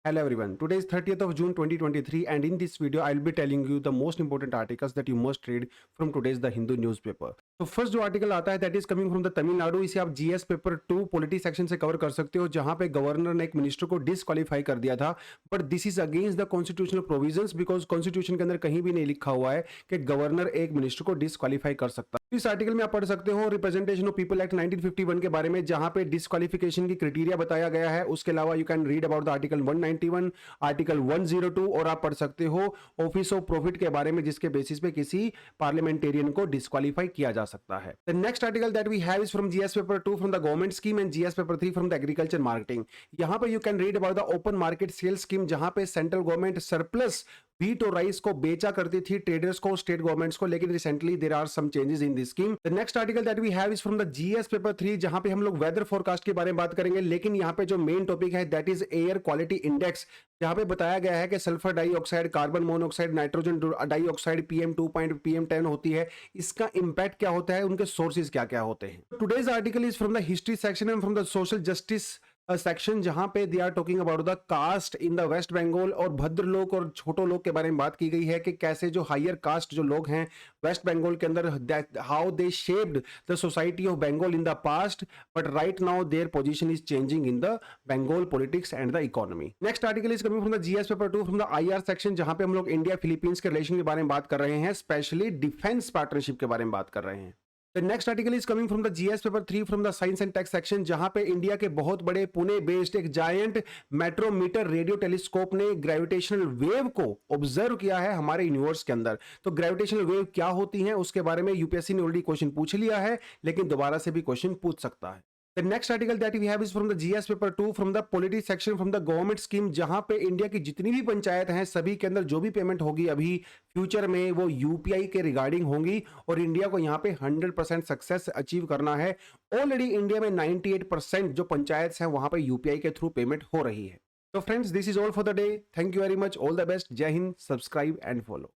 Hello everyone. Today is 30th of June 2023 and in this video I'll be telling you the most important articles that you must read from today's The Hindu newspaper. तो first जो article आता है that is coming from the Tamil Nadu. इसे आप GS paper 2 polity section से cover कर सकते हो, जहां पे गवर्नर ने एक मिनिस्टर को डिसक्वालीफाई कर दिया था, but this is against the constitutional provisions because constitution के अंदर कहीं भी नहीं लिखा हुआ है कि गवर्नर एक मिनिस्टर को डिसक्वालीफाई कर सकता है। इस आर्टिकल में आप पढ़ सकते हो रिप्रेजेंटेशन ऑफ पीपल एक्ट 1951 के बारे में, जहां पे डिसक्वालिफिकेशन की क्राइटेरिया बताया गया है। उसके अलावा you can read about the article 191, article 102 और आप पढ़ सकते हो ऑफिस ऑफ प्रॉफिट के बारे में, जिसके बेसिस पे किसी पार्लियामेंटेरियन को डिसक्वालीफाई किया जा सकता है। The next article that we have is from GS paper 2 from the government scheme and GS paper 3 from the agriculture marketing. यहां पे you can read about the open market sale scheme, जहां पे central government surplus wheat और rice को बेचा करती थी traders को, स्टेट गवर्नमेंट्स को, लेकिन recently there are some changes in this scheme. The next article that we have is from the GS paper 3, जहां पे हम लोग वेदर फोरकास्ट के बारे में बात करेंगे, लेकिन यहां पे जो मेन टॉपिक है that is air quality index, जहां पे बताया गया है कि sulphur dioxide, carbon monoxide, nitrogen dioxide, PM2 PM10 होती है, इसका इंपैक्ट क्या होता है, उनके सोर्सेज क्या क्या होते हैं। Today's article is from the history section and from the social justice section, जहां पे they are talking about the caste in the West Bengal, और भद्र लोग और छोटो लोग के बारे में बात की गई है कि कैसे जो हायर कास्ट जो लोग हैं वेस्ट बंगाल के अंदर, how they shaped the society of Bengal in the past, but right now their position is changing in the Bengal politics and the economy. Next article is coming from the GS paper 2 from the IR section, जहां पे हम लोग India Philippines के relation के बारे में बात कर रहे हैं, स्पेशली डिफेंस पार्टनरशिप के बारे में बात कर रहे हैं। The next article is coming from the GS paper 3 from the science and tech section, जहां पे इंडिया के बहुत बड़े पुणे बेस्ड एक जायंट मेट्रोमीटर रेडियो टेलीस्कोप ने ग्रेविटेशनल वेव को ऑब्जर्व किया है हमारे यूनिवर्स के अंदर। तो ग्रेविटेशनल वेव क्या होती हैं उसके बारे में यूपीएससी ने ऑलरेडी क्वेश्चन पूछ लिया है, लेकिन दोबारा से भी क्वेश्चन पूछ सकता है। The next article that we have is from the GS paper 2 from the polity section from the government scheme, जहां पे इंडिया की जितनी भी पंचायत हैं सभी के अंदर जो भी पेमेंट होगी अभी फ्यूचर में वो यूपीआई के रिगार्डिंग होंगी, और इंडिया को यहां पे 100% सक्सेस अचीव करना है। ऑलरेडी इंडिया में 98% जो पंचायत हैं वहां पे यूपीआई के थ्रू पेमेंट हो रही है। तो friends, this is all for the day. Thank you very much, all the best, जय हिंद, सब्सक्राइब एंड फॉलो।